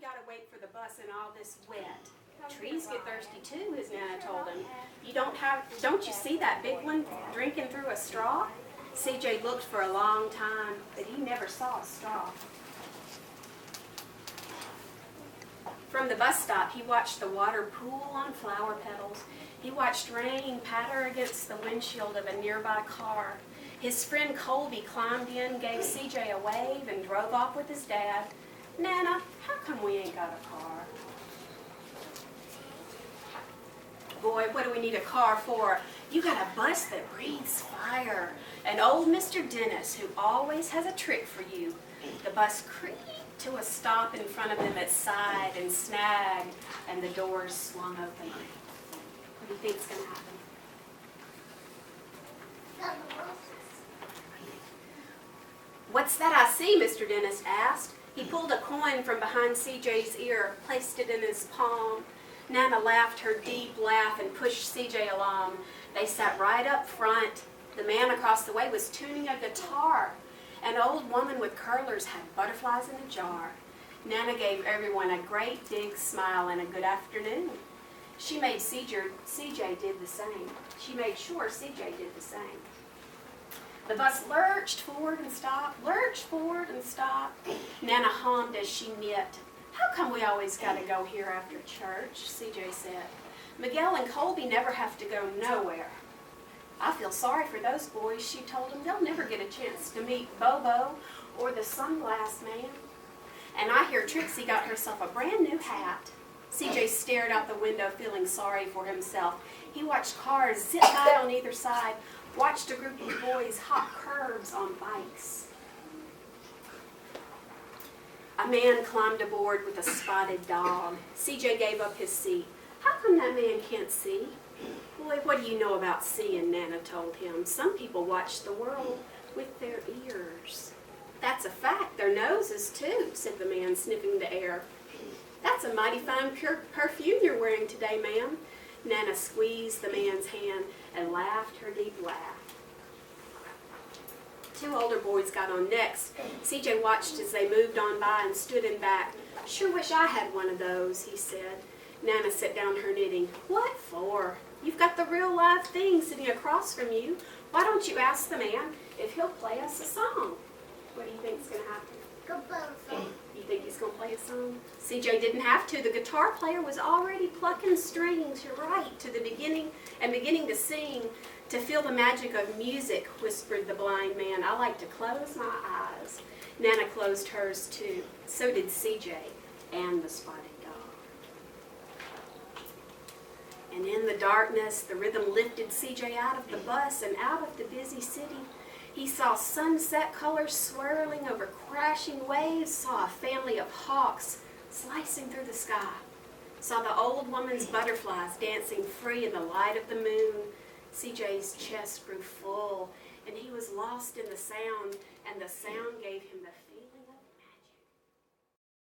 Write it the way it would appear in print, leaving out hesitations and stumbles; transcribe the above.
got to wait for the bus in all this wet. Trees get thirsty too, his Nana told him. Don't you see that big one drinking through a straw? CJ looked for a long time, but he never saw a straw. From the bus stop, he watched the water pool on flower petals. He watched rain patter against the windshield of a nearby car. His friend Colby climbed in, gave CJ a wave, and drove off with his dad. Nana, how come we ain't got a car? Boy, what do we need a car for? You got a bus that breathes fire. And old Mr. Dennis, who always has a trick for you. The bus creaked to a stop in front of them, it sighed and snagged, and the doors swung open. What do you think's going to happen? What's that I see? Mr. Dennis asked. He pulled a coin from behind CJ's ear, placed it in his palm. Nana laughed her deep laugh and pushed CJ along. They sat right up front. The man across the way was tuning a guitar. An old woman with curlers had butterflies in a jar. Nana gave everyone a great big smile and a good afternoon. She made CJ did the same. She made sure CJ did the same. The bus lurched forward and stopped, lurched forward and stopped. Nana hummed as she knit. How come we always got to go here after church? CJ said. Miguel and Colby never have to go nowhere. I feel sorry for those boys, she told them. They'll never get a chance to meet Bobo or the sunglass man. And I hear Trixie got herself a brand new hat. CJ stared out the window, feeling sorry for himself. He watched cars zip by on either side, watched a group of boys hop curbs on bikes. A man climbed aboard with a spotted dog. CJ gave up his seat. How come that man can't see? Boy, what do you know about seeing, Nana told him. Some people watch the world with their ears. That's a fact. Their noses, too, said the man, sniffing the air. That's a mighty fine perfume you're wearing today, ma'am. Nana squeezed the man's hand and laughed her deep laugh. Two older boys got on next. CJ watched as they moved on by and stood in back. Sure wish I had one of those, he said. Nana set down her knitting. What for? You've got the real live thing sitting across from you. Why don't you ask the man if he'll play us a song? What do you think's going to happen? Go play a song. You think he's going to play a song? CJ didn't have to. The guitar player was already plucking strings, you're right, to the beginning to sing. To feel the magic of music, whispered the blind man. I like to close my eyes. Nana closed hers too. So did CJ and the spotted dog. And in the darkness, the rhythm lifted CJ out of the bus and out of the busy city. He saw sunset colors swirling over crashing waves, saw a family of hawks slicing through the sky, saw the old woman's butterflies dancing free in the light of the moon. CJ's chest grew full, and he was lost in the sound, and the sound gave him the